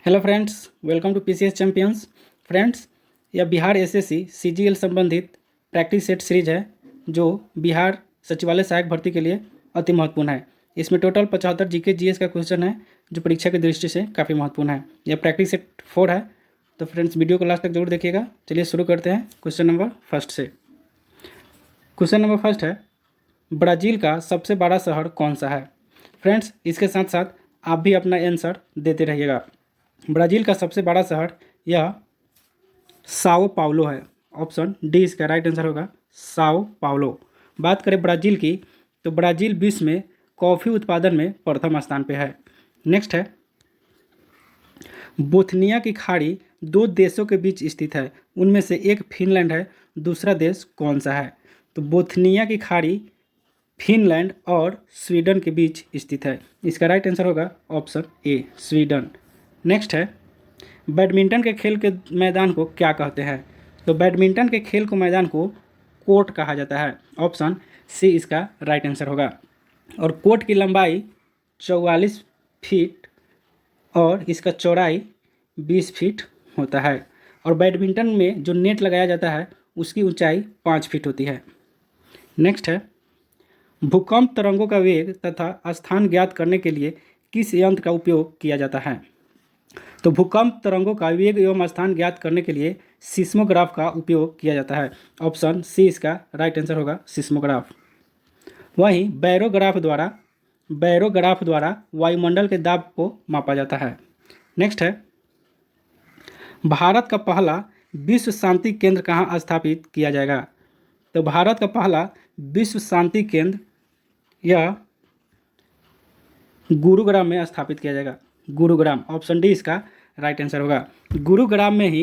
Hello friends, welcome to PCS champions. Friends, यह Bihar SSC CGL संबंधित practice set series है जो बिहार सचिवालय सहायक भर्ती के लिए अति महत्वपूर्ण है। इसमें टोटल 75 जीके जीएस का क्वेश्चन है जो परीक्षा की दृष्टि से काफ़ी महत्वपूर्ण है। यह प्रैक्टिस सेट 4 है, तो फ्रेंड्स वीडियो को लास्ट तक जरूर देखिएगा। चलिए शुरू करते हैं क्वेश्चन नंबर फर्स्ट से। क्वेश्चन नंबर फर्स्ट है, ब्राज़ील का सबसे बड़ा शहर कौन सा है। फ्रेंड्स, इसके साथ साथ आप भी अपना आंसर देते रहिएगा। ब्राज़ील का सबसे बड़ा शहर यह साओ पाउलो है। ऑप्शन डी इसका राइट आंसर होगा, साओ पाउलो। बात करें ब्राज़ील की, तो ब्राज़ील विश्व में कॉफ़ी उत्पादन में प्रथम स्थान पे है। नेक्स्ट है, बोथनिया की खाड़ी दो देशों के बीच स्थित है, उनमें से एक फिनलैंड है, दूसरा देश कौन सा है। तो बोथनिया की खाड़ी फिनलैंड और स्वीडन के बीच स्थित है। इसका राइट आंसर होगा ऑप्शन ए, स्वीडन। नेक्स्ट है, बैडमिंटन के खेल के मैदान को क्या कहते हैं। तो बैडमिंटन के खेल को मैदान को कोर्ट कहा जाता है। ऑप्शन सी इसका राइट आंसर होगा। और कोर्ट की लंबाई 44 फीट और इसका चौड़ाई 20 फीट होता है। और बैडमिंटन में जो नेट लगाया जाता है उसकी ऊंचाई 5 फीट होती है। नेक्स्ट है, भूकंप तरंगों का वेग तथा स्थान ज्ञात करने के लिए किस यंत्र का उपयोग किया जाता है। तो भूकंप तरंगों का वेग एवं स्थान ज्ञात करने के लिए सिस्मोग्राफ का उपयोग किया जाता है। ऑप्शन सी इसका राइट आंसर होगा, सिस्मोग्राफ। वहीं बैरोग्राफ द्वारा वायुमंडल के दाब को मापा जाता है। नेक्स्ट है, भारत का पहला विश्व शांति केंद्र कहाँ स्थापित किया जाएगा। तो भारत का पहला विश्व शांति केंद्र यह गुरुग्राम में स्थापित किया जाएगा। गुरुग्राम, ऑप्शन डी इसका राइट आंसर होगा। गुरुग्राम में ही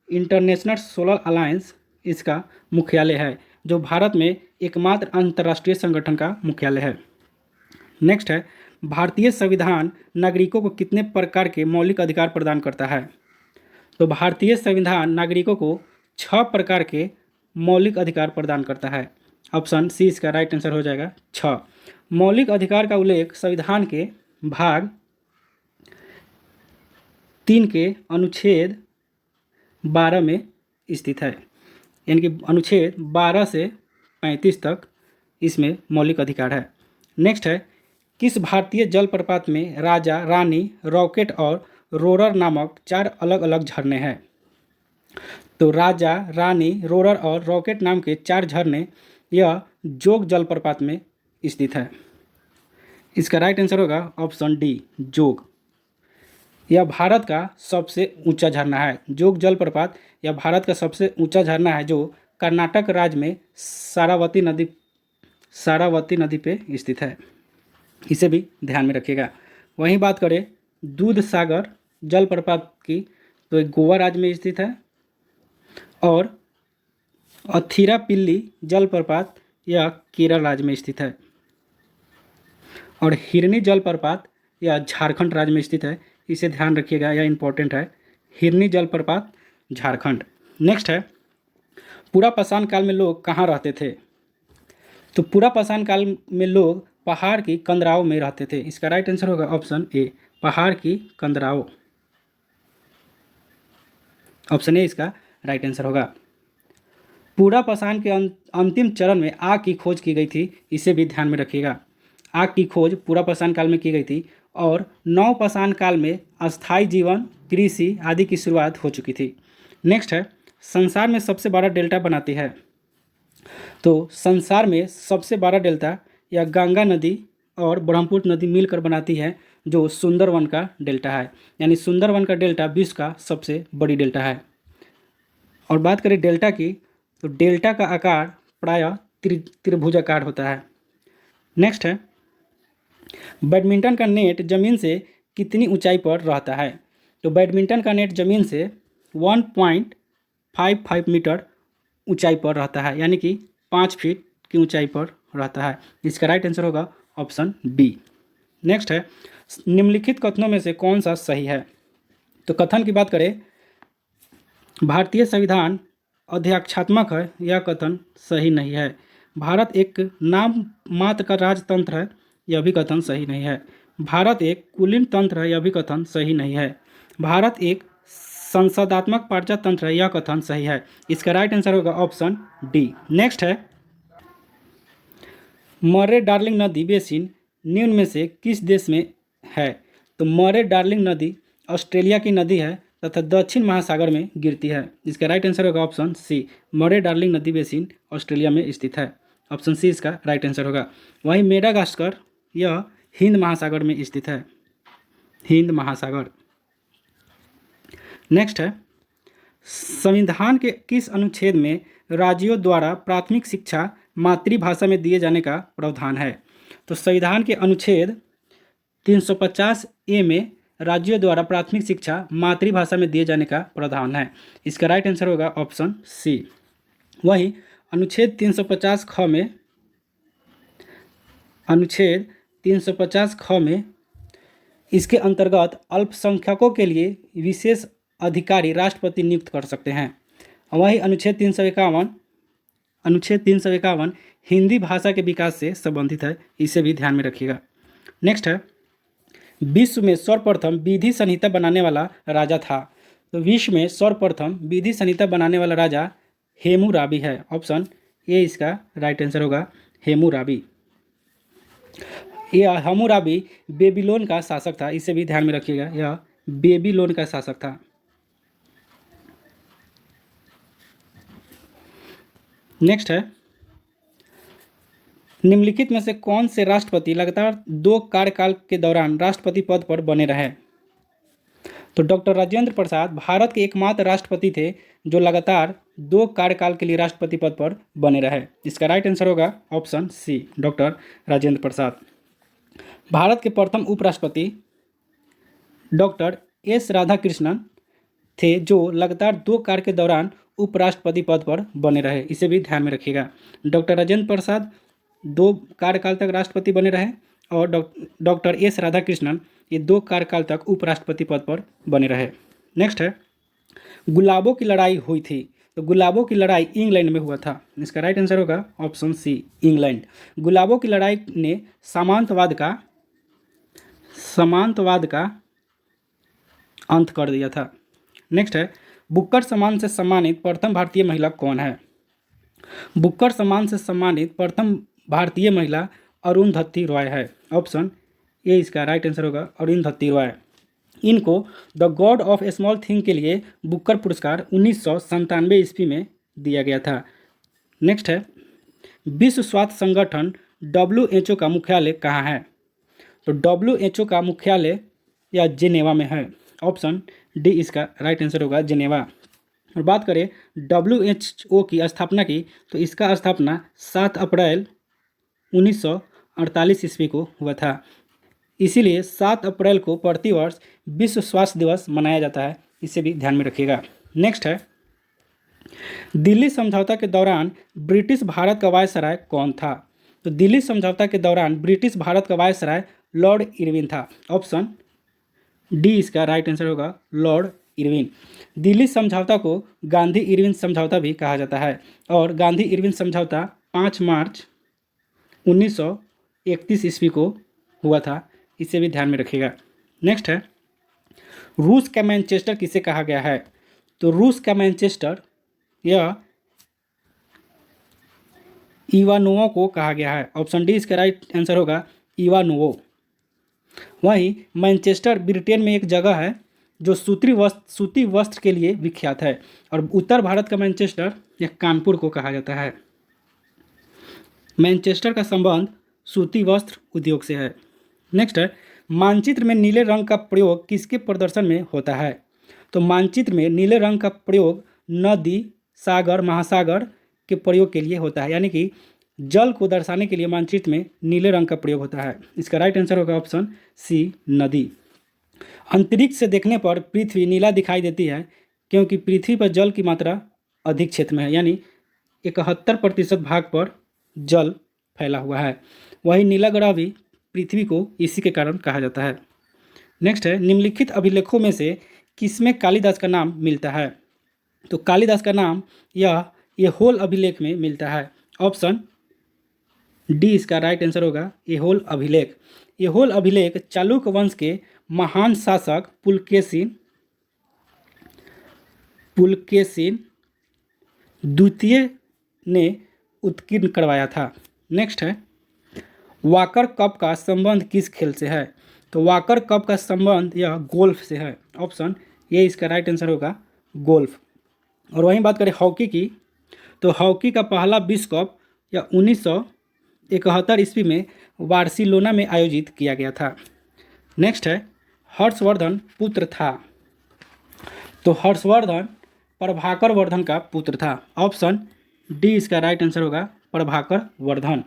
इंटरनेशनल सोलर अलायंस इसका मुख्यालय है, जो भारत में एकमात्र अंतर्राष्ट्रीय संगठन का मुख्यालय है। नेक्स्ट है, भारतीय संविधान नागरिकों को कितने प्रकार के मौलिक अधिकार प्रदान करता है। तो भारतीय संविधान नागरिकों को 6 प्रकार के मौलिक अधिकार प्रदान करता है। ऑप्शन सी इसका राइट आंसर हो जाएगा, 6। मौलिक अधिकार का उल्लेख संविधान के भाग 3 के अनुच्छेद 12 में स्थित है, यानी कि अनुच्छेद 12 से 35 तक इसमें मौलिक अधिकार है। नेक्स्ट है, किस भारतीय जलप्रपात में राजा, रानी, रॉकेट और रोरर नामक 4 अलग अलग झरने हैं। तो राजा, रानी, रोरर और रॉकेट नाम के 4 झरने यह जोग जलप्रपात में स्थित है। इसका राइट आंसर होगा ऑप्शन डी, जोग। यह भारत का सबसे ऊंचा झरना है। जोग जलप्रपात यह भारत का सबसे ऊंचा झरना है जो कर्नाटक राज्य में सारावती नदी पे स्थित है। इसे भी ध्यान में रखिएगा। वहीं बात करें दूध सागर जलप्रपात की, तो गोवा राज्य में स्थित है। और अथिरापिल्ली जलप्रपात यह केरल राज्य में स्थित है। और हिरनी जलप्रपात यह झारखंड राज्य में स्थित है। इसे ध्यान रखिएगा, यह इंपॉर्टेंट है, हिरनी जलप्रपात झारखंड। नेक्स्ट है, पूरा पाषाण काल में लोग कहाँ रहते थे। तो पूरा पाषाण काल में लोग पहाड़ की कंदराओं में रहते थे। इसका राइट आंसर होगा ऑप्शन ए, पहाड़ की कंदराओं। ऑप्शन ए इसका राइट आंसर होगा। पूरा पाषाण के अंतिम चरण में आग की खोज की गई थी, इसे भी ध्यान में रखिएगा। आग की खोज पूरा पाषाण काल में की गई थी और नव पाषाण काल में अस्थायी जीवन, कृषि आदि की शुरुआत हो चुकी थी। नेक्स्ट है, संसार में सबसे बड़ा डेल्टा बनाती है। तो संसार में सबसे बड़ा डेल्टा या गंगा नदी और ब्रह्मपुत्र नदी मिलकर बनाती है, जो सुंदरवन का डेल्टा है। यानी सुंदरवन का डेल्टा विश्व का सबसे बड़ी डेल्टा है। और बात करें डेल्टा की, तो डेल्टा का आकार प्रायः त्रिभुजाकार होता है। नेक्स्ट है, बैडमिंटन का नेट जमीन से कितनी ऊंचाई पर रहता है। तो बैडमिंटन का नेट जमीन से 1.55 मीटर ऊंचाई पर रहता है, यानी कि 5 फीट की ऊंचाई पर रहता है। इसका राइट आंसर होगा ऑप्शन बी। नेक्स्ट है, निम्नलिखित कथनों में से कौन सा सही है। तो कथन की बात करें, भारतीय संविधान अध्यक्षात्मक है, यह कथन सही नहीं है। भारत एक नाम मात्र का राजतंत्र है, यह भी कथन सही नहीं है। भारत एक कुलीन तंत्र है, यह भी कथन सही नहीं है। भारत एक संसदात्मक प्रजातंत्र है, यह कथन सही है। इसका राइट आंसर होगा ऑप्शन डी। नेक्स्ट है, मर्रे डार्लिंग नदी बेसिन निम्न में से किस देश में है? तो मर्रे डार्लिंग नदी ऑस्ट्रेलिया की नदी है तथा दक्षिण महासागर में गिरती है। इसका राइट आंसर होगा ऑप्शन सी। मर्रे डार्लिंग नदी बेसिन ऑस्ट्रेलिया में स्थित है। ऑप्शन सी इसका राइट आंसर होगा। वहीं मेडागास्कर यह हिंद महासागर में स्थित है, हिंद महासागर। नेक्स्ट है, संविधान के किस अनुच्छेद में राज्यों द्वारा प्राथमिक शिक्षा मातृभाषा में दिए जाने का प्रावधान है? तो संविधान के अनुच्छेद 350 ए में राज्यों द्वारा प्राथमिक शिक्षा मातृभाषा में दिए जाने का प्रावधान है। इसका राइट आंसर होगा ऑप्शन सी। वही अनुच्छेद 350 ख में, अनुच्छेद 350 ख में इसके अंतर्गत अल्पसंख्यकों के लिए विशेष अधिकारी राष्ट्रपति नियुक्त कर सकते हैं। वही अनुच्छेद 351 हिंदी भाषा के विकास से संबंधित है, इसे भी ध्यान में रखिएगा। नेक्स्ट है, विश्व में सर्वप्रथम विधि संहिता बनाने वाला राजा था? तो विश्व में सर्वप्रथम विधि संहिता बनाने वाला राजा हेमुराबी है। ऑप्शन ए इसका राइट आंसर होगा, हेमुराबी। यह हेमुराबी बेबीलोन का शासक था, इसे भी ध्यान में रखिएगा, यह बेबीलोन का शासक था। नेक्स्ट है, निम्नलिखित में से कौन से राष्ट्रपति लगातार 2 कार्यकाल के दौरान राष्ट्रपति पद पर बने रहे? तो डॉक्टर राजेंद्र प्रसाद भारत के एकमात्र राष्ट्रपति थे जो लगातार 2 कार्यकाल के लिए राष्ट्रपति पद पर बने रहे। इसका राइट आंसर होगा option C, doctor Rajendra Prasad. Bharat के प्रथम उपराष्ट्रपति डॉक्टर एस राधाकृष्णन थे जो लगातार 2 कार्य के दौरान उपराष्ट्रपति पद पर बने रहे, इसे भी ध्यान में रखिएगा। डॉक्टर राजेंद्र प्रसाद 2 कार्यकाल तक राष्ट्रपति बने रहे और डॉक्टर एस राधाकृष्णन ये 2 कार्यकाल तक उपराष्ट्रपति पद पर बने रहे। नेक्स्ट है, गुलाबों की लड़ाई हुई थी? तो गुलाबों की लड़ाई इंग्लैंड में हुआ था। इसका राइट आंसर होगा ऑप्शन सी, इंग्लैंड। गुलाबों की लड़ाई ने सामंतवाद का अंत कर दिया था। नेक्स्ट है, बुकर सम्मान से सम्मानित प्रथम भारतीय महिला कौन है? बुकर सम्मान से सम्मानित प्रथम भारतीय महिला अरुंधति रॉय है। ऑप्शन ए इसका राइट आंसर होगा, अरुंधति रॉय। इनको the God of small thing के लिए बुकर पुरस्कार 1997 ईस्वी में दिया गया था। नेक्स्ट है, विश्व स्वास्थ्य संगठन WHO का मुख्यालय कहाँ है? तो WHO का मुख्यालय या जेनेवा में है। ऑप्शन डी इसका राइट आंसर होगा, जेनेवा। और बात करें WHO की स्थापना की, तो इसका स्थापना 7 अप्रैल 1948 ईस्वी को हुआ था। इसीलिए 7 अप्रैल को प्रतिवर्ष विश्व स्वास्थ्य दिवस मनाया जाता है, इसे भी ध्यान में रखिएगा। नेक्स्ट है, दिल्ली समझौता के दौरान ब्रिटिश भारत का वायसराय कौन था? तो दिल्ली समझौता के दौरान ब्रिटिश भारत का वायसराय लॉर्ड इरविन था। ऑप्शन डी इसका राइट आंसर होगा, लॉर्ड इरविन। दिल्ली समझौता को गांधी इरविन समझौता भी कहा जाता है और गांधी इरविन समझौता 5 मार्च 1931 ईस्वी को हुआ था, इसे भी ध्यान में रखिएगा। नेक्स्ट है, रूस का मैनचेस्टर किसे कहा गया है? तो रूस का मैनचेस्टर यह इवानोवो को कहा गया है। ऑप्शन डी इसका राइट आंसर होगा, इवानोवो। वहीं मैनचेस्टर ब्रिटेन में एक जगह है जो सूती वस्त्र के लिए विख्यात है और उत्तर भारत का मैनचेस्टर या कानपुर को कहा जाता है। मैनचेस्टर का संबंध सूती वस्त्र उद्योग से है। नेक्स्ट है, मानचित्र में नीले रंग का प्रयोग किसके प्रदर्शन में होता है? तो मानचित्र में नीले रंग का प्रयोग नदी, सागर, महासागर के प्रयोग के लिए होता है, यानी कि जल को दर्शाने के लिए मानचित्र में नीले रंग का प्रयोग होता है। इसका राइट आंसर होगा ऑप्शन सी, नदी। अंतरिक्ष से देखने पर पृथ्वी नीला दिखाई देती है क्योंकि पृथ्वी पर जल की मात्रा अधिक क्षेत्र में है, यानी 71% भाग पर जल फैला हुआ है। वही नीला ग्रह भी पृथ्वी को इसी के कारण कहा जाता है। नेक्स्ट है, निम्नलिखित अभिलेखों में से किसमें कालिदास का नाम मिलता है? तो कालिदास का नाम ये होल अभिलेख में मिलता है। ऑप्शन डी इसका राइट आंसर होगा, एहोल अभिलेख। एहोल अभिलेख चालुक्य वंश के महान शासक पुलकेशिन पुलकेशिन द्वितीय ने उत्कीर्ण करवाया था। नेक्स्ट है, वॉकर कप का संबंध किस खेल से है? तो वॉकर कप का संबंध यह गोल्फ से है। ऑप्शन ए इसका राइट आंसर होगा गोल्फ। और वहीं बात करें हॉकी की, तो हॉकी का पहला विश्व कप या 1971 ईस्वी में बार्सिलोना में आयोजित किया गया था। नेक्स्ट है, हर्षवर्धन पुत्र था? तो हर्षवर्धन प्रभाकर वर्धन का पुत्र था। ऑप्शन डी इसका राइट आंसर होगा प्रभाकर वर्धन।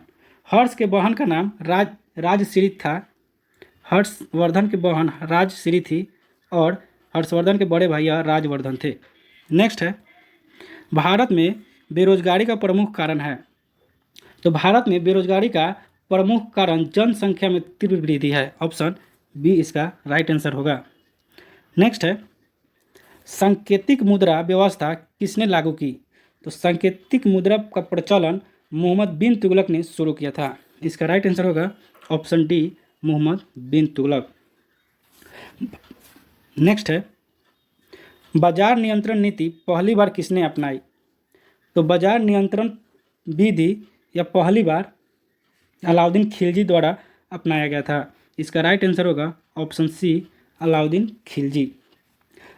हर्ष के बहन का नाम राजश्री था। हर्षवर्धन की बहन राजश्री थी और हर्षवर्धन के बड़े भैया राजवर्धन थे। नेक्स्ट है, भारत में बेरोजगारी का प्रमुख कारण है? तो भारत में बेरोजगारी का प्रमुख कारण जनसंख्या में तीव्र वृद्धि है। ऑप्शन बी इसका राइट आंसर होगा। नेक्स्ट है, सांकेतिक मुद्रा व्यवस्था किसने लागू की? तो सांकेतिक मुद्रा का प्रचलन मोहम्मद बिन तुगलक ने शुरू किया था। इसका राइट आंसर होगा ऑप्शन डी मोहम्मद बिन तुगलक। नेक्स्ट है, बाजार नियंत्रण नीति पहली बार किसने अपनाई? तो बाजार नियंत्रण विधि या पहली बार अलाउद्दीन खिलजी द्वारा अपनाया गया था। इसका राइट आंसर होगा ऑप्शन सी अलाउद्दीन खिलजी।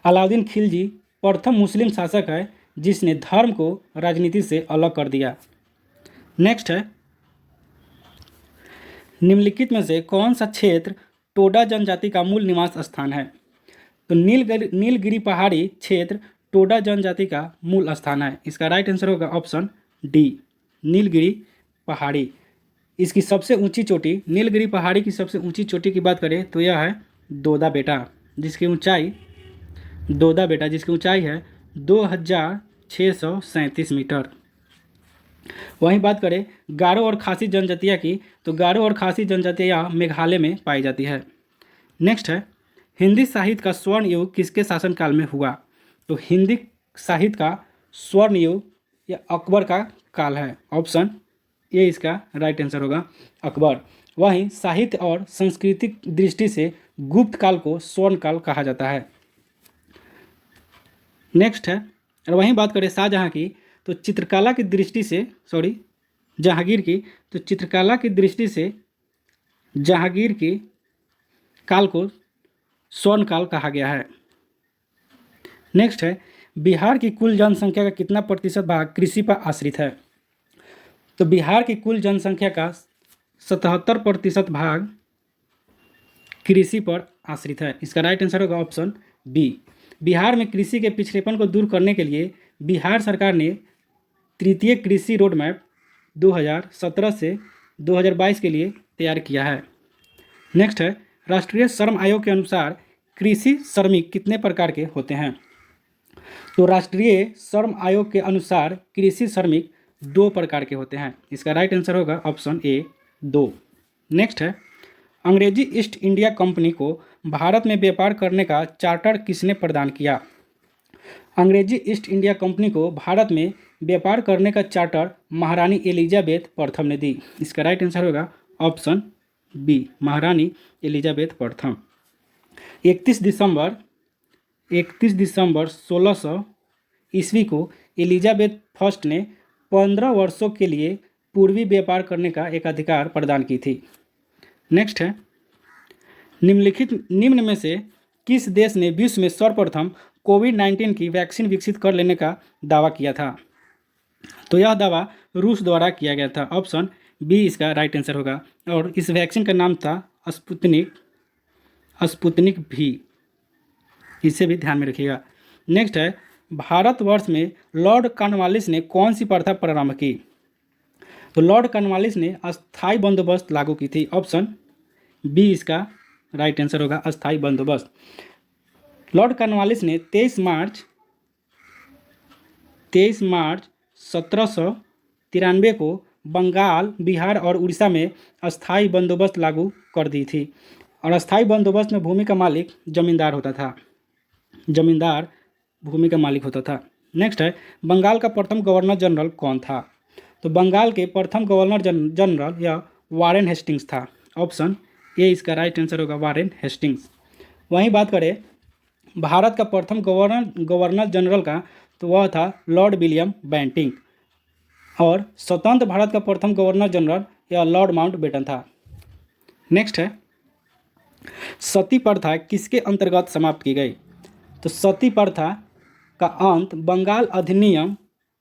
अलाउद्दीन खिलजी प्रथम मुस्लिम शासक है जिसने धर्म को राजनीति से अलग कर दिया। नेक्स्ट है, निम्नलिखित में से कौन सा क्षेत्र टोडा जनजाति का मूल निवास स्थान है? तो नीलगिरी पहाड़ी क्षेत्र टोडा जनजाति का मूल स्थान है। इसका राइट आंसर होगा ऑप्शन डी नीलगिरी पहाड़ी। इसकी सबसे ऊंची चोटी, नीलगिरी पहाड़ी की सबसे ऊंची चोटी की बात करें तो यह है दोदा बेटा, जिसकी ऊंचाई है 2637 मीटर। वहीं बात करें गारो और खासी जनजातियाँ की, तो गारो और खासी जनजातियाँ मेघालय में पाई जाती है। नेक्स्ट है, हिंदी साहित्य का स्वर्ण युग किसके शासनकाल में हुआ? तो हिंदी साहित्य का स्वर्ण युग या अकबर का काल है। ऑप्शन ए इसका राइट आंसर होगा अकबर। वहीं साहित्य और सांस्कृतिक दृष्टि से गुप्त काल को स्वर्ण काल कहा जाता है। नेक्स्ट है, और वहीं बात करें शाहजहाँ की, तो चित्रकला की दृष्टि से जहांगीर की, तो चित्रकला की दृष्टि से जहांगीर की काल को स्वर्ण काल कहा गया है। नेक्स्ट है, बिहार की कुल जनसंख्या का कितना प्रतिशत भाग कृषि पर आश्रित है? तो बिहार की कुल जनसंख्या का 77% भाग कृषि पर आश्रित है। इसका राइट आंसर होगा ऑप्शन बी। बिहार में कृषि के पिछड़ेपन को दूर करने के लिए बिहार सरकार ने तृतीय कृषि रोड मैप 2017 से 2022 के लिए तैयार किया है। नेक्स्ट है, राष्ट्रीय श्रम आयोग के अनुसार कृषि श्रमिक कितने प्रकार के होते हैं? तो राष्ट्रीय श्रम आयोग के अनुसार कृषि श्रमिक 2 प्रकार के होते हैं। इसका राइट आंसर होगा ऑप्शन ए 2। नेक्स्ट है, अंग्रेजी ईस्ट इंडिया कंपनी को भारत में व्यापार करने का चार्टर किसने प्रदान किया? अंग्रेजी ईस्ट इंडिया कंपनी को भारत में व्यापार करने का चार्टर महारानी एलिजाबेथ प्रथम ने दी। इसका राइट आंसर होगा ऑप्शन बी महारानी एलिजाबेथ प्रथम। 31 दिसंबर 1600 ईस्वी को एलिजाबेथ फर्स्ट ने 15 वर्षों के लिए पूर्वी व्यापार करने का एक अधिकार प्रदान की थी। नेक्स्ट है, निम्न में से किस देश ने विश्व में सर्वप्रथम कोविड-19 की वैक्सीन विकसित कर लेने का दावा किया था? तो यह दावा रूस द्वारा किया गया था। ऑप्शन बी इसका राइट आंसर होगा। और इस वैक्सीन का नाम था स्पुतनिक भी। इसे भी ध्यान में रखिएगा। नेक्स्ट है, भारतवर्ष में लॉर्ड कॉर्नवालिस ने कौन सी प्रथा प्रारंभ की? तो लॉर्ड कॉर्नवालिस ने अस्थायी बंदोबस्त लागू की थी। ऑप्शन बी इसका राइट आंसर होगा अस्थायी बंदोबस्त। लॉर्ड कॉर्नवालिस ने 23 मार्च 1793 को बंगाल, बिहार और उड़ीसा में अस्थायी बंदोबस्त लागू कर दी थी। और अस्थायी बंदोबस्त में भूमि का मालिक जमींदार होता था। जमींदार भूमि का मालिक होता था। नेक्स्ट है, बंगाल का प्रथम गवर्नर जनरल कौन था? तो बंगाल के प्रथम गवर्नर जनरल या वारेन हेस्टिंग्स था। ऑप्शन ए इसका राइट आंसर होगा वारेन हेस्टिंग्स। वहीं बात करें भारत का प्रथम गवर्नर जनरल का, तो वह था लॉर्ड विलियम बेंटिंक। और स्वतंत्र भारत का प्रथम गवर्नर जनरल यह लॉर्ड माउंटबेटन था। नेक्स्ट है, सती प्रथा किसके अंतर्गत समाप्त की गई? तो सती प्रथा का अंत बंगाल अधिनियम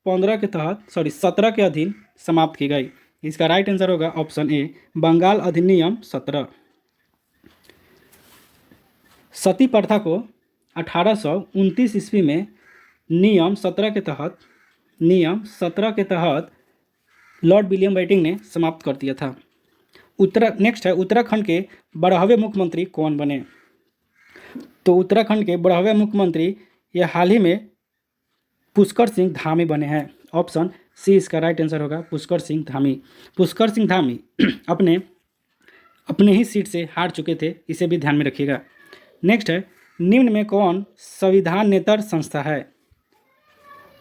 17 के अधीन समाप्त की गई। इसका राइट आंसर होगा ऑप्शन ए, बंगाल अधिनियम 17। सती प्रथा को 1829 ईस्वी में नियम 17 के तहत लॉर्ड विलियम बेंटिंक ने समाप्त कर दिया था। नेक्स्ट है, उत्तराखंड के 12वें मुख्यमंत्री कौन बने? तो उत्तराखंड के 12वें मुख्यमंत्री ये हाल ही में पुष्कर सिंह धामी बने हैं। ऑप्शन सी इसका राइट आंसर होगा, पुष्कर सिंह धामी। पुष्कर सिंह धामी अपने ही सीट से हार चुके थे, इसे भी ध्यान में रखिएगा। नेक्स्ट है, निम्न में कौन संविधानेतर संस्था है?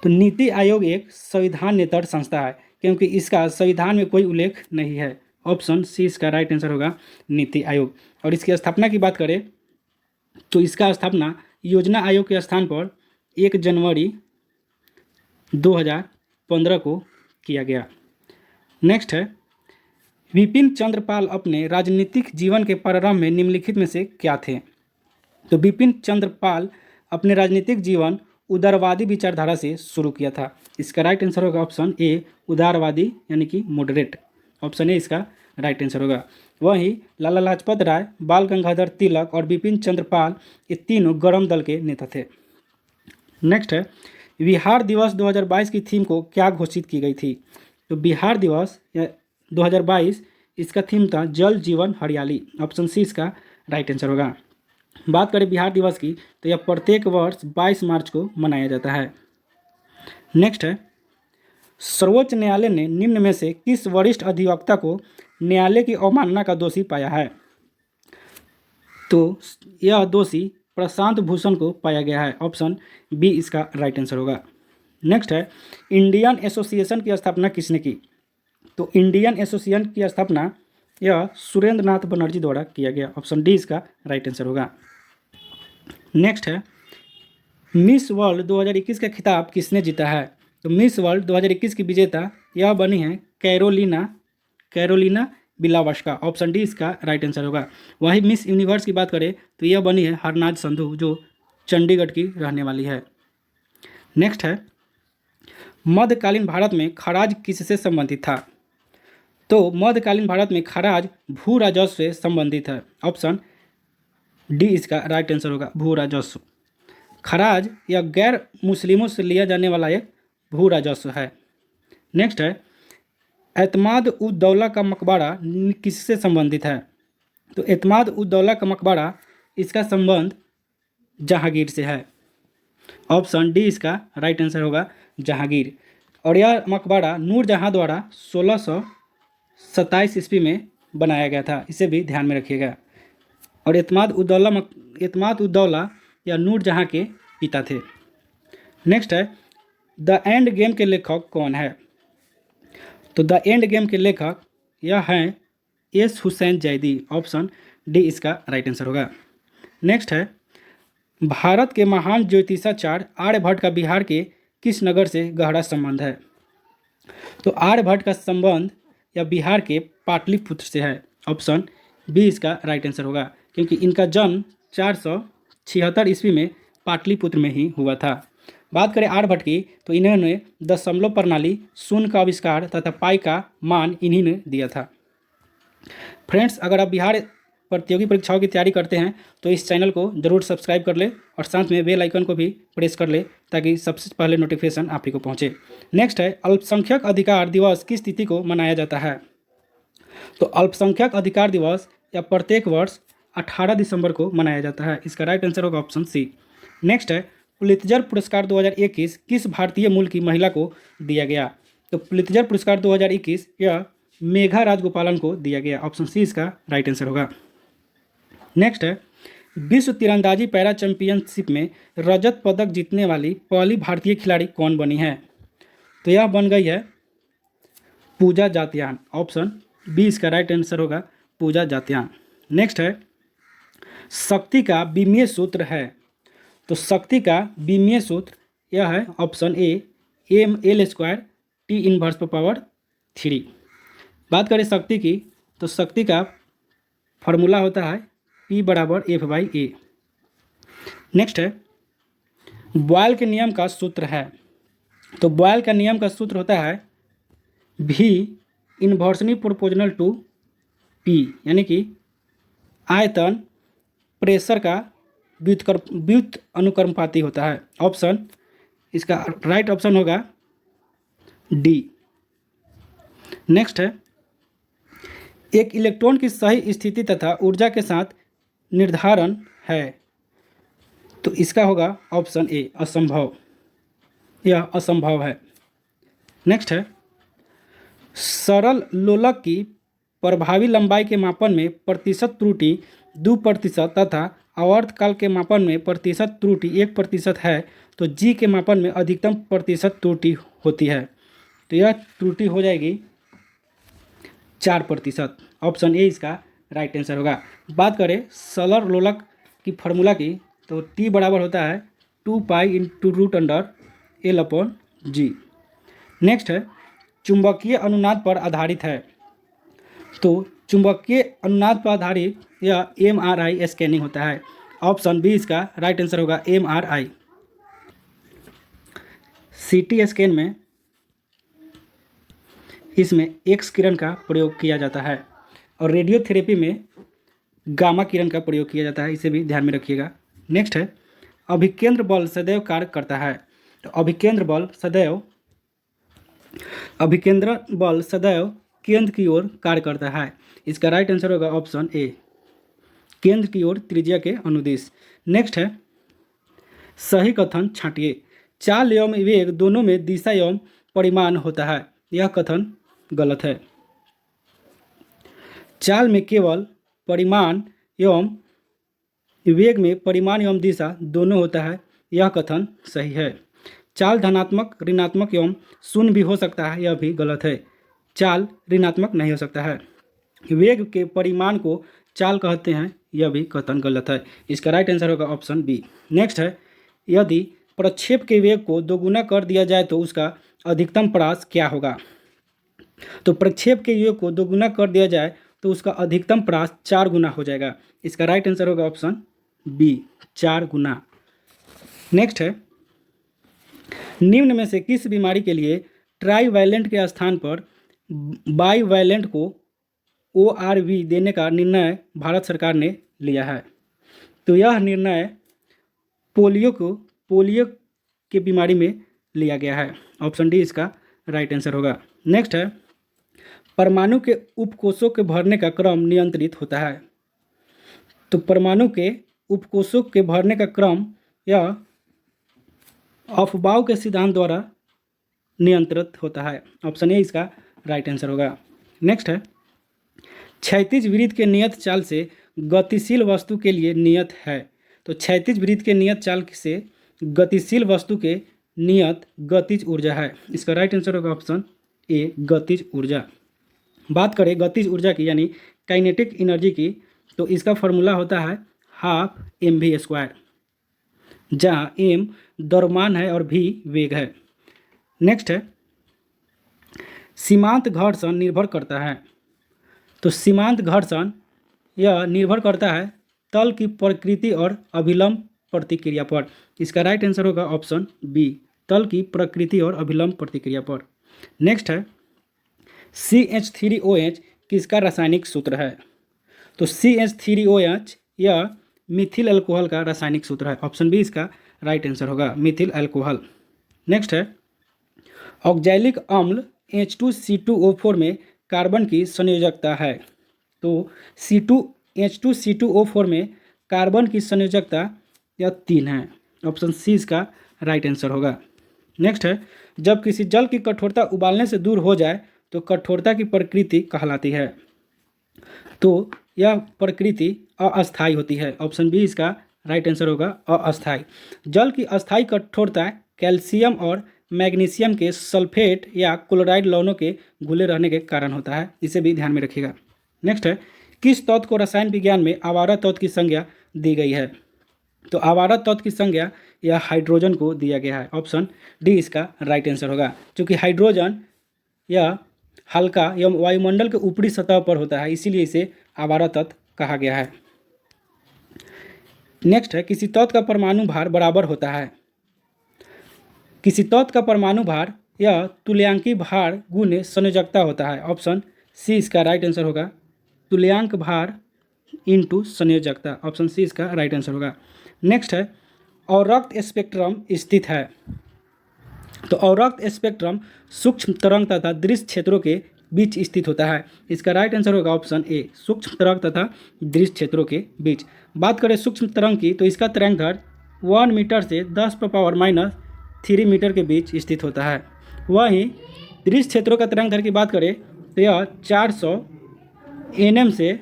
तो नीति आयोग एक संविधानेतर संस्था है, क्योंकि इसका संविधान में कोई उल्लेख नहीं है। ऑप्शन सी इसका राइट आंसर होगा, नीति आयोग। और इसकी स्थापना की बात करें तो इसका स्थापना योजना आयोग के स्थान पर 1 जनवरी 2015 को किया गया। नेक्स्ट है, विपिन चंद्र पाल अपने राजनीतिक जीवन के प्रारंभ में निम्नलिखित में से क्या थे? तो विपिन चंद्र पाल अपने राजनीतिक जीवन उदारवादी विचारधारा से शुरू किया था। इसका राइट आंसर होगा ऑप्शन ए, उदारवादी यानी कि मॉडरेट। ऑप्शन ए इसका राइट आंसर होगा। वहीं लाला लाजपत राय, बाल गंगाधर तिलक और विपिन चंद्र पाल ये तीनों गरम दल के नेता थे। नेक्स्ट है, बिहार दिवस 2022 की थीम को क्या घोषित की गई थी? तो बिहार दिवस 2022 इसका थीम था जल जीवन हरियाली। ऑप्शन सी इसका राइट आंसर होगा। बात करें बिहार दिवस की तो यह प्रत्येक वर्ष 22 मार्च को मनाया जाता है। नेक्स्ट है, सर्वोच्च न्यायालय ने निम्न में से किस वरिष्ठ अधिवक्ता को न्यायालय की अवमानना का दोषी पाया है? तो यह दोषी प्रशांत भूषण को पाया गया है। ऑप्शन बी इसका राइट आंसर होगा। नेक्स्ट है, इंडियन एसोसिएशन की स्थापना किसने की? तो इंडियन एसोसिएशन की स्थापना यह सुरेंद्र नाथ बनर्जी द्वारा किया गया। ऑप्शन डी इसका राइट आंसर होगा। नेक्स्ट है, मिस वर्ल्ड 2021 का खिताब किसने जीता है? तो मिस वर्ल्ड 2021 की विजेता यह बनी है कैरोलिना बिलावस्का। ऑप्शन डी इसका राइट आंसर होगा। वहीं मिस यूनिवर्स की बात करें तो यह बनी है हरनाज संधू, जो चंडीगढ़ की रहने वाली है। नेक्स्ट है, मध्यकालीन भारत में खराज किससे संबंधित था? तो मध्यकालीन भारत में खराज भू राजस्व से संबंधित है। ऑप्शन डी इसका राइट आंसर होगा, भू राजस्व। खराज या गैर मुस्लिमों से लिया जाने वाला एक भू राजस्व है। नेक्स्ट है, एतमाद उद दौला का मकबरा किससे संबंधित है? तो एतमाद उद दौला का मकबरा इसका संबंध जहांगीर से है। ऑप्शन डी इसका राइट आंसर होगा, जहांगीर। और यह मकबरा नूरजहां द्वारा 1627 ईस्वी में बनाया गया था, इसे भी ध्यान में रखिएगा। और एतमाद उद दौला या नूरजहां के पिता थे। नेक्स्ट है, द एंड गेम के लेखक कौन है? तो द एंड गेम के लेखक यह हैं S Hussain Zaidi. Option D इसका राइट आंसर होगा। नेक्स्ट है, भारत के महान ज्योतिषाचार्य आर्यभट्ट का बिहार के किस नगर से गहरा संबंध है? तो आर्यभट्ट का संबंध या बिहार के पाटलिपुत्र से है। ऑप्शन बी इसका राइट आंसर होगा, क्योंकि इनका जन्म 476 ईस्वी में पाटलिपुत्र में ही हुआ था। बात करें आर्यभट्ट की तो इन्होंने दशमलव प्रणाली, शून्य का आविष्कार तथा पाई का मान इन्हीं ने दिया था। फ्रेंड्स, अगर आप बिहार प्रतियोगी परीक्षाओं की तैयारी करते हैं तो इस चैनल को जरूर सब्सक्राइब कर ले और साथ में बेल आइकन को भी प्रेस कर ले, ताकि सबसे पहले नोटिफिकेशन आप ही को पहुंचे। नेक्स्ट है, अल्पसंख्यक अधिकार दिवस किस तिथि को मनाया जाता है? तो अल्पसंख्यक अधिकार दिवस या प्रत्येक वर्ष 18 दिसंबर को मनाया जाता है। इसका राइट आंसर होगा ऑप्शन सी। नेक्स्ट है, पुलित्जर पुरस्कार 2021 किस भारतीय मूल की महिला को दिया गया? तो पुलित्जर पुरस्कार 2021 यह मेघा राजगोपालन को दिया गया। ऑप्शन सी इसका राइट आंसर होगा। नेक्स्ट है, विश्व तीरंदाजी पैरा चैंपियनशिप में रजत पदक जीतने वाली पहली भारतीय खिलाड़ी कौन बनी है? तो यह बन गई है पूजा जात्यान। ऑप्शन बी इसका राइट आंसर होगा, पूजा जात्यान। नेक्स्ट है, शक्ति का विमीय सूत्र है? तो तो शक्ति का विमीय सूत्र यह है option A ml² T inverse पर पावर 3। बात करें शक्ति की तो शक्ति का फॉर्मूला होता है P बराबर F/A। नेक्स्ट है बॉयल के नियम का सूत्र है। तो बॉयल का नियम का सूत्र होता है V inversely proportional to P, यानी कि आयतन प्रेशर का व्युत अनुक्रमपाती होता है। ऑप्शन इसका राइट ऑप्शन होगा डी। नेक्स्ट है एक इलेक्ट्रॉन की सही स्थिति तथा ऊर्जा के साथ निर्धारण है। तो इसका होगा ऑप्शन ए असंभव, यह असंभव है। नेक्स्ट है सरल लोलक की प्रभावी लंबाई के मापन में प्रतिशत त्रुटि 2% तथा आवर्तकाल के मापन में प्रतिशत त्रुटि 1% है, तो जी के मापन में अधिकतम प्रतिशत त्रुटि होती है। तो यह त्रुटि हो जाएगी 4%। ऑप्शन ए इसका राइट आंसर होगा। बात करें सरल लोलक की फार्मूला की तो टी बराबर होता है 2π × √L/g। नेक्स्ट है चुंबकीय अनुनाद पर आधारित है। तो चुंबकीय अनुनाद पर आधारित यह MRI स्कैनिंग होता है। ऑप्शन बी इसका राइट आंसर होगा MRI। CT स्कैन में इसमें एक्स किरण का प्रयोग किया जाता है और रेडियोथेरेपी में गामा किरण का प्रयोग किया जाता है, इसे भी ध्यान में रखिएगा। नेक्स्ट है अभिकेंद्र बल सदैव कार्य करता है। तो अभिकेंद्र बल सदैव केंद्र की ओर कार्य करता है। इसका राइट आंसर होगा ऑप्शन ए केंद्र की ओर त्रिज्या के अनुदिश। नेक्स्ट है सही कथन छांटिए। चाल एवं वेग दोनों में दिशा एवं परिमाण होता है, यह कथन गलत है। चाल में केवल परिमाण एवं वेग में परिमाण एवं दिशा दोनों होता है, यह कथन सही है। चाल धनात्मक ऋणात्मक एवं शून्य भी हो सकता है, यह भी गलत है। चाल ऋणात्मक नहीं हो सकता है। वेग के परिमाण को चाल कहते हैं, यह भी कथन गलत है। इसका राइट आंसर होगा ऑप्शन बी। नेक्स्ट है यदि प्रक्षेप के वेग को दोगुना कर दिया जाए तो उसका अधिकतम प्रयास क्या होगा। तो प्रक्षेप के वेग को दोगुना कर दिया जाए तो उसका अधिकतम प्रयास 4 गुना हो जाएगा। इसका राइट आंसर होगा ऑप्शन बी 4 गुना। नेक्स्ट है निम्न में से किस बीमारी के लिए ट्राईवैलेंट के स्थान पर बाईवैलेंट को ORV देने का निर्णय भारत सरकार ने लिया है। तो यह निर्णय पोलियो के बीमारी में लिया गया है। ऑप्शन डी इसका राइट आंसर होगा। नेक्स्ट है परमाणु के उपकोषों के भरने का क्रम नियंत्रित होता है। तो परमाणु के उपकोषों के भरने का क्रम यह अफबाव के सिद्धांत द्वारा नियंत्रित होता है। ऑप्शन ए इसका राइट आंसर होगा। नेक्स्ट है क्षैतिज वृत्त के नियत चाल से गतिशील वस्तु के लिए नियत है। तो क्षैतिज वृत्त के नियत चाल से गतिशील वस्तु के नियत गतिज ऊर्जा है। इसका राइट आंसर होगा ऑप्शन ए गतिज ऊर्जा। बात करें गतिज ऊर्जा की यानी काइनेटिक एनर्जी की तो इसका फॉर्मूला होता है 12 mv², जहाँ m द्रव्यमान है और v वेग है। नेक्स्ट है सीमांत घर्षण निर्भर करता है। तो सीमांत घर्षण यह निर्भर करता है तल की प्रकृति और अभिलंब प्रतिक्रिया पर। इसका राइट आंसर होगा ऑप्शन बी तल की प्रकृति और अभिलंब प्रतिक्रिया पर। नेक्स्ट है CH3OH किसका रासायनिक सूत्र है। तो CH3OH यह मिथिल अल्कोहल का रासायनिक सूत्र है। ऑप्शन बी इसका राइट आंसर होगा मिथिल अल्कोहल। नेक्स्ट है ऑक्जैलिक अम्ल H2C2O4 में कार्बन की संयोजकता है। तो H2C2O4 में कार्बन की संयोजकता यह 3 है। ऑप्शन सी इसका राइट आंसर होगा। नेक्स्ट है जब किसी जल की कठोरता उबालने से दूर हो जाए तो कठोरता की प्रकृति कहलाती है। तो यह प्रकृति अस्थायी होती है। ऑप्शन बी इसका राइट आंसर होगा अस्थायी। जल की अस्थायी कठोरता कैल्शियम और मैग्नीशियम के सल्फेट या क्लोराइड लवणों के घुले रहने के कारण होता है, इसे भी ध्यान में रखिएगा। नेक्स्ट है किस तत्व को रसायन विज्ञान में आवारा तत्व की संज्ञा दी गई है। तो आवारा तत्व की संज्ञा यह हाइड्रोजन को दिया गया है। ऑप्शन डी इसका राइट आंसर होगा। क्योंकि हाइड्रोजन यह हल्का एवं वायुमंडल के ऊपरी सतह पर होता है, इसीलिए इसे आवारा तत्व कहा गया है। नेक्स्ट है, किसी तत्व का परमाणु भार बराबर होता है। किसी तत्व का परमाणु भार यह तुल्यांकी भार गुने संयोजकता होता है। ऑप्शन सी इसका राइट आंसर होगा। तुल्यांक भार इंटू संयोजकता, ऑप्शन सी इसका राइट आंसर होगा। नेक्स्ट है, अवरक्त स्पेक्ट्रम स्थित है। तो अवरक्त स्पेक्ट्रम सूक्ष्म तरंग तथा दृश्य क्षेत्रों के बीच स्थित होता है। इसका राइट आंसर होगा ऑप्शन ए, सूक्ष्म तरंग तथा दृश्य क्षेत्रों के बीच। बात करें सूक्ष्म तरंग की, तो इसका तरंगदैर्घ्य 1 मीटर से 10⁻³ मीटर के बीच स्थित होता है। वहीं दृश्य क्षेत्रों का तरंगदैर्घ्य की बात करें तो यह 400 nm से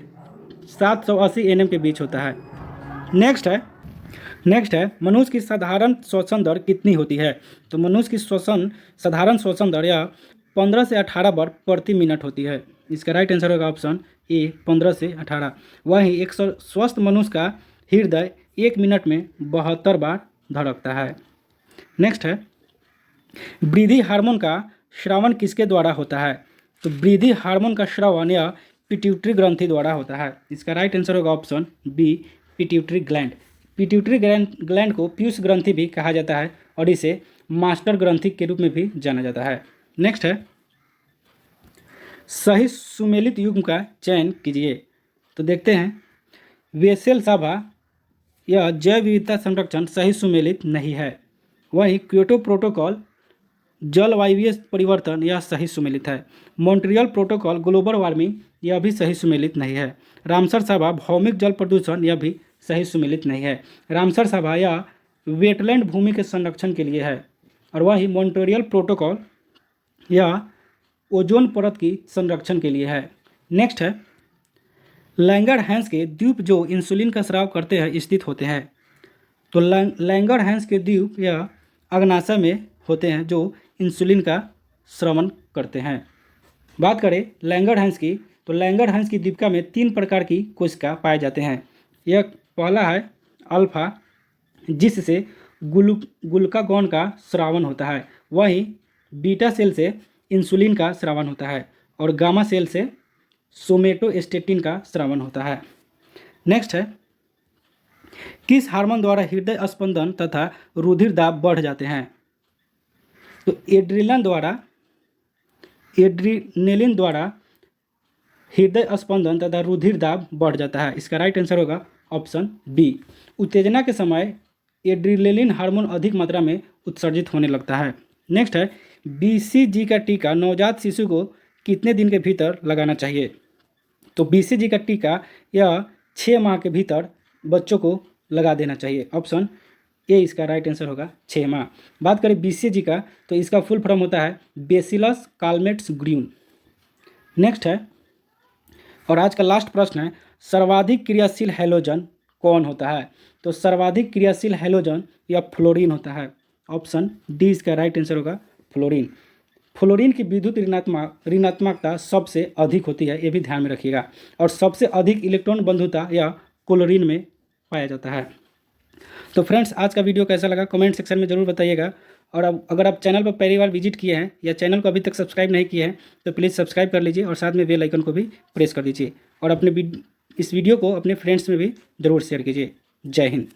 780 nm के बीच होता है। नेक्स्ट है मनुष्य की साधारण श्वसन दर कितनी होती है। तो मनुष्य की साधारण श्वसन दर यह 15 से 18 बार प्रति मिनट होती है। इसका राइट आंसर होगा ऑप्शन ए, 15 से 18। वहीं एक स्वस्थ मनुष्य का हृदय 1 मिनट में 72 बार धड़कता है। नेक्स्ट है, वृद्धि हार्मोन का श्रवण किसके द्वारा होता है। तो वृद्धि हार्मोन का श्रवण यह पिट्यूटरी ग्रंथि द्वारा होता है। इसका राइट आंसर होगा option B, pituitary gland. Pituitary gland को पीयूष ग्रंथि भी कहा जाता है और इसे मास्टर ग्रंथि के रूप में भी जाना जाता है। नेक्स्ट है, सही सुमेलित युग्म का चयन कीजिए। तो देखते हैं, वेसेल सभा यह जैव विविधता संरक्षण सही सुमेलित नहीं है। वहीं क्योटो प्रोटोकॉल जलवायु परिवर्तन यह सही सुमेलित है। मॉन्ट्रियल प्रोटोकॉल ग्लोबल वार्मिंग यह भी सही सुमेलित नहीं है। रामसर सभा भौमिक जल प्रदूषण यह भी सही सुमेलित नहीं है। रामसर सभा यह वेटलैंड भूमि के संरक्षण के लिए है और वही मॉन्ट्रियल प्रोटोकॉल यह ओजोन परत की संरक्षण के लिए है। नेक्स्ट है, लैंगरहैंस के द्वीप जो इंसुलिन का स्राव करते हैं स्थित होते हैं। तो लैंगरहैंस के द्वीप यह अग्नाशय में होते हैं जो इंसुलिन का स्रवण करते हैं। बात करें लैंगरहैंस की, तो लैंगरहैंस की द्वीपिका में 3 प्रकार की कोशिका पाए जाते हैं। यह पहला है अल्फा, जिससे ग्लूकागॉन का स्रावन होता है। वहीं बीटा सेल से इंसुलिन का स्रावन होता है और गामा सेल से सोमेटोस्टेटिन का स्रावन होता है। नेक्स्ट है, किस हार्मोन द्वारा हृदय स्पंदन तथा रुधिर दाब बढ़ जाते हैं। तो एड्रीनेलिन द्वारा हृदय स्पंदन तथा रुधिर दाब बढ़ जाता है। इसका राइट आंसर होगा ऑप्शन बी। उत्तेजना के समय एड्रीनेलिन हार्मोन अधिक मात्रा में उत्सर्जित होने लगता है। नेक्स्ट है, BCG का टीका नवजात शिशु को कितने दिन के भीतर लगाना चाहिए। तो BCG का टीका यह 6 माह के भीतर बच्चों को लगा देना चाहिए। ऑप्शन ए इसका राइट आंसर होगा 6 माह। बात करें BCG का, तो इसका फुल फॉर्म होता है बेसिलस काल्मेट्स ग्रीन। नेक्स्ट है, और आज का लास्ट प्रश्न है, सर्वाधिक क्रियाशील हैलोजन कौन होता है। तो सर्वाधिक क्रियाशील हैलोजन या फ्लोरीन होता है। ऑप्शन डी इसका राइट आंसर होगा फ्लोरीन। फ्लोरीन की विद्युत ऋणात्मकता सबसे अधिक होती है, ये भी ध्यान में रखिएगा। और सबसे अधिक इलेक्ट्रॉन बंधुता यह क्लोरीन में पाया जाता है। तो फ्रेंड्स, आज का वीडियो कैसा लगा कमेंट सेक्शन में ज़रूर बताइएगा। और अब अगर आप चैनल पर पहली बार विजिट किए हैं या चैनल को अभी तक सब्सक्राइब नहीं किए हैं तो प्लीज़ सब्सक्राइब कर लीजिए और साथ में बेल आइकन को भी प्रेस कर दीजिए और इस वीडियो को अपने फ्रेंड्स में भी ज़रूर शेयर कीजिए। जय हिंद।